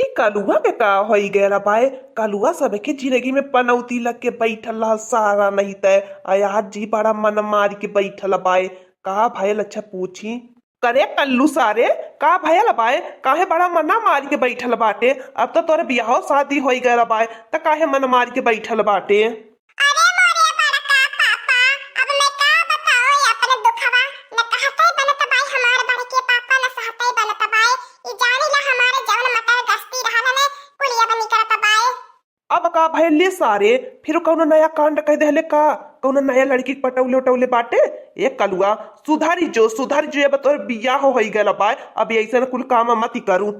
ई कलुआ के का होई गया बाय। कलुआ सब के जिंदगी में पनौती लग के बैठल रहा सारा नहीं तय आज जी बड़ा मन मार के बैठल बाय। का भयल अच्छा पूछी करे कल्लू सारे का भयल बाय काहे बड़ा मना मार के बैठल बाटे। अब तो तोरे बियाह शादी होई गया बाय त काहे मन मार के बैठल बाटे। अरे मोरे बड़का पापा, अब मैं का बताओ ये अपने दुखवा न कहते बनत बाई हमारे बड़के पापा न सहते बनत बाई। ई जानी ला हमारे जवन मटर गस्ती रहल ने कुलिया बनी करत बाई। अब का भैले सारे फिर कौनो नया कांड कह देले का कौनो नया लड़की के पटौले उटौले बाटे। ए कलुआ सुधारी जो अब तोर बियाह होई गया बाय अब ऐसा कुल काम मत करू।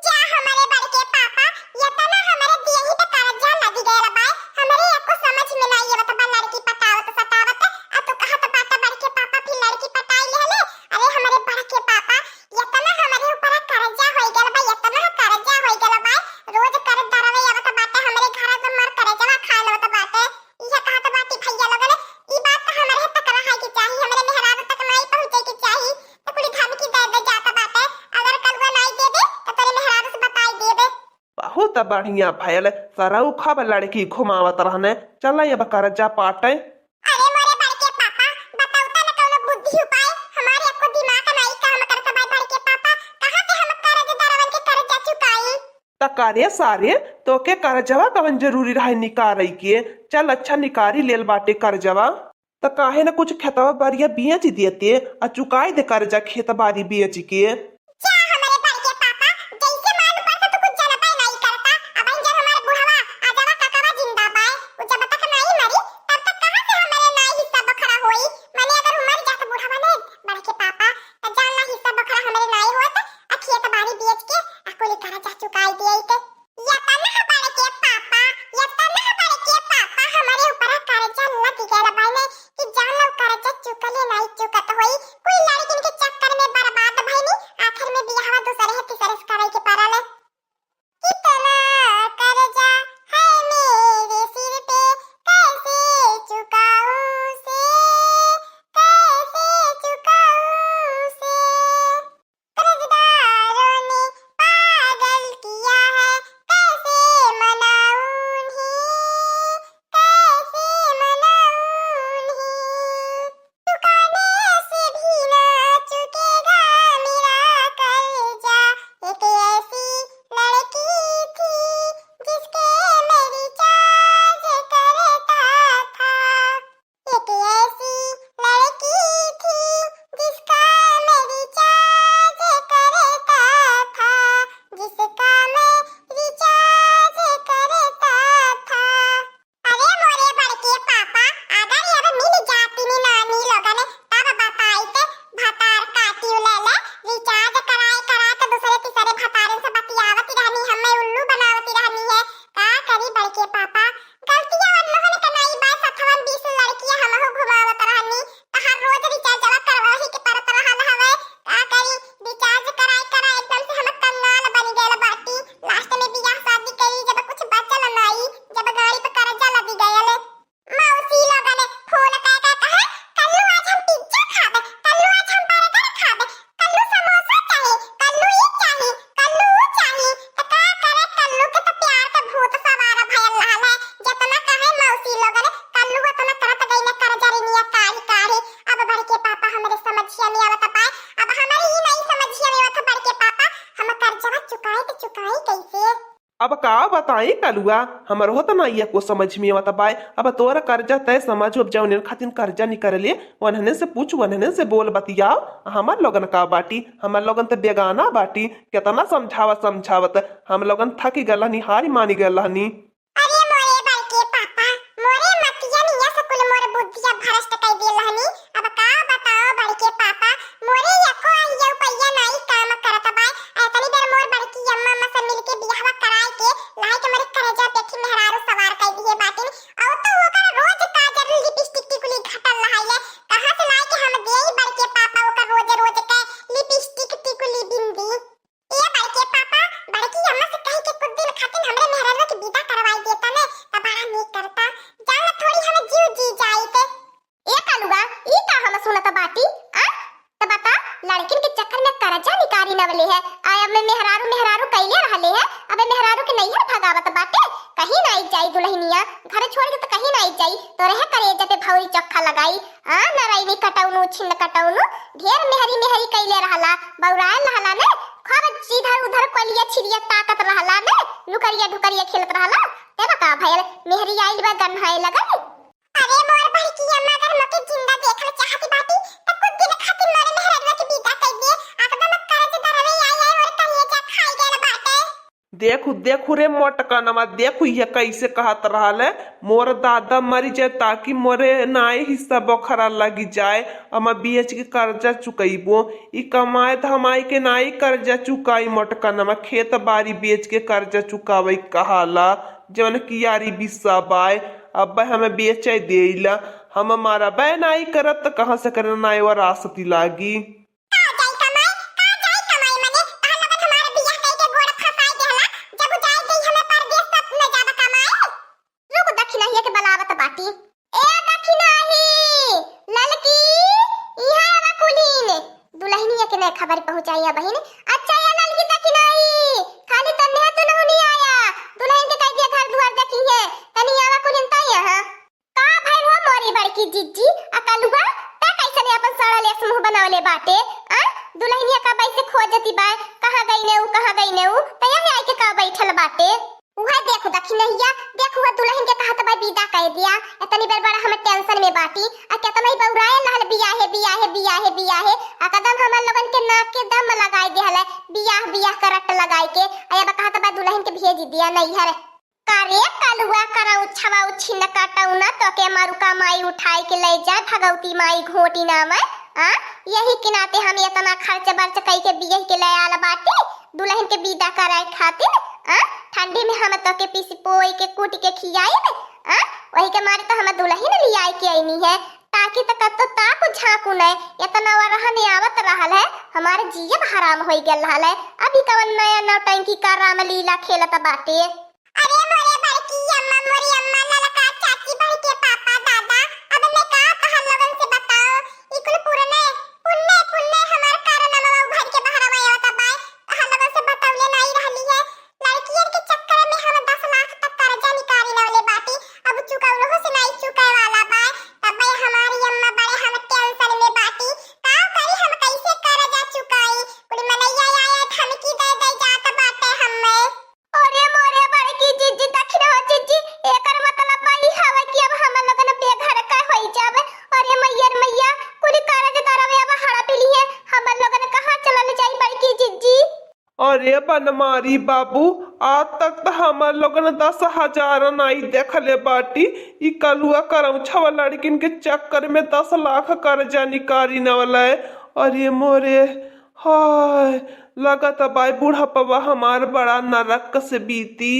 जा हमारे बड़के पापा ये तना हमारे दिए ही पे कर्जा लगी गया बाई। हमारे एको समझ में नहीं आवत बा लड़की पटावत सतावत। आ तू कहत बाटा बड़के पापा फिर लड़की पटाई लेले। अरे हमारे बड़के पापा ये तना हमारे ऊपर कर्जा होई गया बा ये तना कर्जा होई गया बा। रोज कर दरवे आवत बाटे हमरे घर से मर कर्जवा खा लेवत बाटे। इहे कहत बाटी भैया लोगन ई बात तो हमारे तक रहा की चाहिए हमरे मेहरारू तक नहीं पहुंचे की चाहिए। तो कुली धमकी दे जाता बाटे अगर कलवा नहीं दे दे तो तेरे मेहरारू से बताई दे दे। बहुत बढ़िया भयल सरऊ खब लड़की घुमावत रहने चल अब कर्जा पाटे। अरे मोरे बड़के पापा बताओ ता ना कौनो बुद्धि उपाय हमारे आपको दिमाग नहीं काम करता भाई बड़के पापा कहां से हम कर्ज दरवन के कर्जा चुकाई। तकारे सारे तो के कर्जवा कवन जरूरी रहे निकारे के चल अच्छा निकारी लेल बाटे कर्जवा त काहे न कुछ खेतवा बारिया बेच देते आ चुकाई दे कर्जा खेत बारी बेच के। क्या हमारे बड़के पापा जैसे मालूम पड़ता तो कुछ जनता नहीं करता। अब इन जब हमारे बुढ़वा आजवा काकावा जिंदा बाय वो जब तक नहीं मरी तब तक कहां से हमारे ना हिस्सा बखरा होई। माने अगर मर जात बुढ़वा ने बड़के पापा तो जानना हिस्सा बखरा हमारे नहीं होत आ खेत बाड़ी बेच के आ कोली कर्जा चुकाई देई। या तना बड़के पापा या तना बड़के पापा हमारे ऊपर कर्जा लग गया बाय ने कि जान लो कर्जा चुकले नहीं चुकत होई। कोई लड़किन के चक्कर में बर्बाद भइनी आखिर में बियाह दूसरे है तीसरे से करे के परले। कितना कर्जा है मेरे सिर पे कैसे चुकाऊं से कर्जदारों ने पागल किया है कैसे मनाऊं उन्हें चुकाने से भी ना चुकेगा मेरा कर्जा। एक ऐसी लड़की थी जिसके मैं रिचार्ज करता था। एक ऐसी लड़की थी जिसका मैं रिचार्ज करता था। जिसका मैं रिचार्ज करता था। अरे मोरे बड़के पापा अगर ये अब मिल जाती नी नानी लोगन तब बताई ते भतार काटी लेले रिचार्ज कराए तो दूसरे तीसरे भतारन से बतियावती रहनी हमें उल्लू बनावती रहनी है। का करी बड़के पापा गलतियां अनहोनी कनाई बात सथवन 20 लड़कियां हमहु घुमावत रहनी त हर रोज रिचार्ज करवाही के परत रहल हवे। का करी रिचार्ज कराए एकदम से हम कंगाल बन गेल बाटी। लास्ट में बियाह शादी करी जब कुछ बचल नहीं जब गाड़ी पे कर्जा लगी गयल। मौसी लोगन फोन कहे कल्लू आज हम पिज्जा खाबे कल्लू आज हम बर्गर खाबे कल्लू समोसा चाहे कल्लू ई चाहे कल्लू ऊ चाहे त का करे कल्लू के तो प्यार का भूत सवार भयल रहल है। जितना कहे मौसी लोगन कल्लू उतना करत गई न कर्जा रिनिया काढ़ी। अब बड़के पापा हमरे समझिया में आवत पाए अब हमारी ई नहीं समझिया में आवत बड़के पापा हम कर्जा चुकाई कैसे। अब का बताई कलुआ हमर होत नहीं को समझ में आवत बाय। अब तोरा कर्जा तय समझ अब जौन खातिर कर्जा निकर ले वनहने से पूछ वनहने से बोल बतियाओ। हमर लोगन का बाटी हमर लोगन तो बेगाना बाटी कितना समझावत हम लोगन थकी गलहनी हारी मानी गलहनी। अरे मोरे बड़के पापा मोरे मतिया निया सकुल मोर बुद्धिया भ्रष्ट कई देलहनी। अब का बताओ बड़के पापा मोरे एको आइया पैया नहीं काम करत बाय। एतनी देर मोर बड़की अम्मा से मिलके बियाह कराए के लाई के मोरे कर्जा देखी मेहरारू सवार कई दिए बाटिन और तो ओकर रोज काजर लिपस्टिक टिकुली घटल रहाइले कहां से लाई के हम देई बड़के पापा ओकर रोज के लिपस्टिक टिकुली बिंदी। ए बड़के पापा बड़की अम्मा से कह के कुछ दिन खातिर हमरे मेहरारू के विदा करवा आवत बाटे, कहीं नहीं जाई दुल्हनिया, घर छोड़ के तो कहीं नहीं जाई। तो रहे करेजा पे भौरी चोखा लगाई, नारायणी कटौनु छिन कटौनु ढेर मेहरी मेहरी कैले रहला, बौरायल रहला ने, खूब इधर उधर कलिया छिरिया ताकत रहला ने, लुकरिया ढुकरिया खेलत रहला। तेरा का भइल मेहरी आइल बा गन्हाए लगल। अरे मोर भाई की अम्मा अगर मके जिंदा देखल चाहती बाटी त कुछ दिन खातिर मारे मेहरवा के विदा कर दिए, एकदम करज दरवे आई और कलेजा खाई गेल बाटे। देखू देखू रे मोटकनमा, देखू ये कैसे कहत रहल है, मोर दादा मर जाए ताकि मोरे नाय हिस्सा बखरा लगी जाए, अमा बीएच के कर्जा चुकैबो, ई कमाए धमाई के नाई कर्जा चुकाई। मोटकनमा खेत बाड़ी बेच के कर्जा चुकावे कहाला, जौन कियारी बिस्सा बाय अब हमें बेचे देला, हम हमारा बै नाई करत त कहाँ से करना नाई और आसती लागी। खबर पहुंचाई बहन। अच्छा या ललकी दखिनाई खाली तन्ने तो नहीं आया, दुल्हन के कह दिया घर द्वार देखी है तनी आवा कुलिनता यहां का भाई हो मोरी बड़की जिज्जी अकलुआ ता कैसे ने अपन साड़ा ले मुंह बनावले बाटे। दुल्हनिया का बैसे खोजती बा, कहां गई ने ऊ त यही आके का बैठल बाटे। उहा देखो दखिनैया, देखो दुल्हन के कहत बा विदा कह दिया, इतनी बेर बड़ा हम टेंशन में बाटी आ केतना ही बौराए लहल बियाहे आ कदम हमर लोगन के नाक के दम लगाई देहल बियाह करट लगाई के आया बा कहत बा दुल्हन के भेज दिया नैहर कारे कलुआ करा उछवा उछिन काटौना तो के मारू का माई उठाई के ले जा भगवती माई घोटी नाम यही के नाते हम इतना खर्च बर्च कई के बियाह के ले आला बाटे दुल्हन के विदा कराए खातिर। ठंडी में हम तो के पीसी पोई के कूट के खियाई वही के मारे तो हम दुल्हन लियाई के आईनी है ताकि तक तो ताकू झाकू न इतना रहने आवत रहल है, हमारे जीव हराम होई गेल रहल है। अभी कवन नया नौटंकी का रामलीला खेलत बाटे। अरे मोरे बड़की अम्मा मोरी अम्मा ललका चाची भाई के पापा दादा अब मैं का कहन लगन से बताओ ई कुल पुरने पुन्ने हमार कारणवा भर के बाहर आवत बाय हम लगन से बतावले नहीं रहली है। लड़कियन के चक्कर में हम 10 लाख तक कर्जा निकाली नवले बाटी, अब चुकाउलो हो से नहीं चुकाए वाला बाय तब हमारी अम्मा बड़े हम टेंशन में बाटी का करी हम कैसे कर्जा चुकाई कुल मनैया आया धमकी दे जात बाटे हमें। अरे मोरे बड़की जिज्जी दखिन हो जिज्जी एकर मतलब बाई हवे कि अब हम लोगन बेघर का होई जावे। अरे मैया कुल कर्ज दरवे अब हड़ा पिली है, हम लोगन कहां चलल जाई बड़की जिज्जी। अरे बनमारी बाबू आज तक तो हमार लोगन 10,000 नाई देखले बाटी, ई कलुआ करौछवा लड़किन के चक्कर में 10 लाख कर्जा निकारी नवला। अरे मोरे हाय लगत बाई बूढ़ा हमार बड़ा नरक से बीती।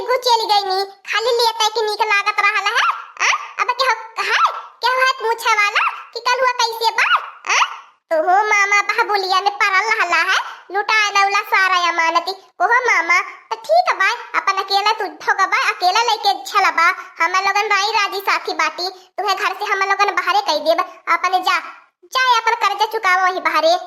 गुचेली गई नी खाली लेता कि नीक लागत रहल है। अब क्या है पूछे वाला कि कल हुआ कैसे बा तो हो मामा बाबुलिया में परल रहला है लुटा नौला सारा अमानती को हो मामा तो ठीक है बा अपन अकेला तू ठोगबा अकेला लेके छलबा हम लोगन राई राजी साथी बाटी तुम्हें घर से हम लोगन बाहरे कह देब अपन जा अपन कर्जा चुकावा वही बाहरे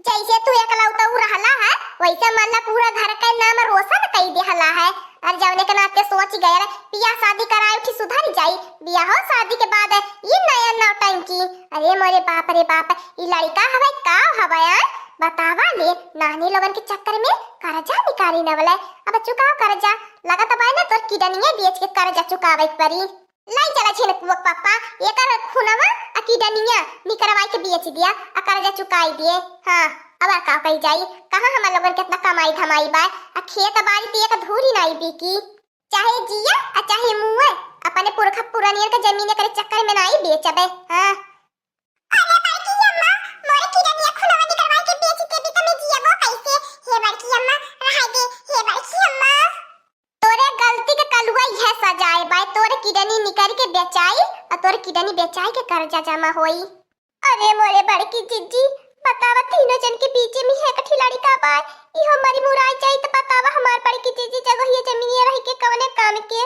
जैसे तू एकलौता रहला है वैसे मन पूरा घर का नाम रोशन कई देहला है। और जवने के नाते सोच गए रे बियाह शादी कराए उठी सुधर जाई बियाह शादी के बाद ये नया नौटंकी। अरे मोरे बाप रे बाप ये लड़का हवे का हवे बतावा ले नानी लोगन के चक्कर में कर्जा निकाली नवले अब चुकाओ कर्जा लगत बा ना तोर किडनिया बेच के कर्जा चुकावे परी लाई चला छे न पापा एकर खुनवा आ किडनिया निकरवाई के बेच दिया आ कर्जा चुकाई दिए। हां अब का कही जाई कहां हम लोगन कितना कमाई धमाई बा आ खेत बाड़ी पे एक धूरी नहीं बिकी चाहे जिया आ चाहे मुए अपने पुरखा पुरानियर के जमीन करे चक्कर में नहीं बेचबे। हां अरे बड़की अम्मा मोरे किडनिया खुनवा निकरवाई के बेच के भी तमे जियाबो कैसे हे बड़की अम्मा रहा दे हे बड़की अम्मा तोरे गलती के कलुआ यह सजाए बाय तोरे किडनी निकर के बेचाई और तोरे किडनी बेचाई के कर्जा जमा होई। अरे मोरे बड़की जीजी बतावा तीनों जन के बीच में है कठी लड़का बा ई हमारी मुराई जाई त बतावा हमार बड़की जीजी जगह ये जमीनिया रह के कवने काम के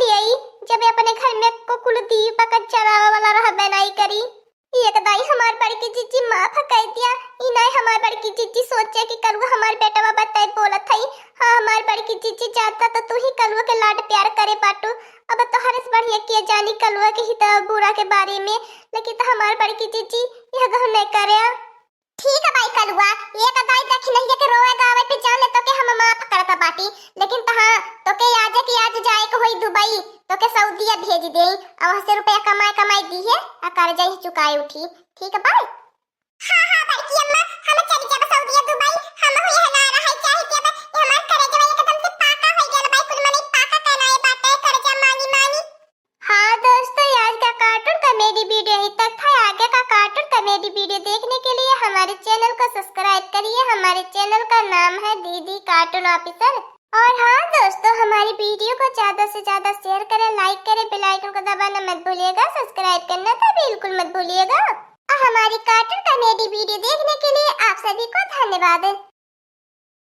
लिए जब अपने घर में को कुल दीप का चरावा वाला रह बनाई करी। एक दाई हमार बड़की जीजी माफ कह दिया ई नहीं हमार बड़की जीजी सोचे कि कलवा हमार बेटवा बताए बोलत हई। हां हमार बड़की जीजी जाता तो तू ही कलवा के लाड प्यार करे बाटू। अब तो हरस बढ़िया किए जानी कलवा के हित बुरा के बारे में लेकिन तो हमार बड़की जीजी यह गह नहीं करे। ठीक है भाई कलवा एक दाई देखी नहीं के रोए गावे पे जान ले तो के हम माफ करता बाटी लेकिन तो हां तो के आज के आज जाए को होई दुबई तो के सऊदीया भेज देई और वहां से रुपया कमाई दी है आ कर्जा ही चुकाए उठी। ठीक है भाई। हां बड़की अम्मा हम चली जाब सऊदीया दुबई हम हुई है ना रहे चाहे के अब हमार कर्जा एकदम से पाका हो गेल भाई कुल मने पाका कहनाए बाटे कर्जा मांगी। हाँ दोस्तों आज का कार्टून कॉमेडी वीडियो यहीं तक था। आगे का कार्टून कॉमेडी वीडियो देखने के लिए हमारे चैनल को सब्सक्राइब करिए। हमारे चैनल का नाम है दीदी कार्टून ऑफिसर। और हाँ दोस्तों हमारी वीडियो को ज्यादा से ज्यादा शेयर करें, लाइक करें, बेल आइकन को दबाना मत भूलिएगा, सब्सक्राइब करना तो बिल्कुल मत भूलिएगा। और हमारी कार्टून कॉमेडी वीडियो देखने के लिए आप सभी को धन्यवाद।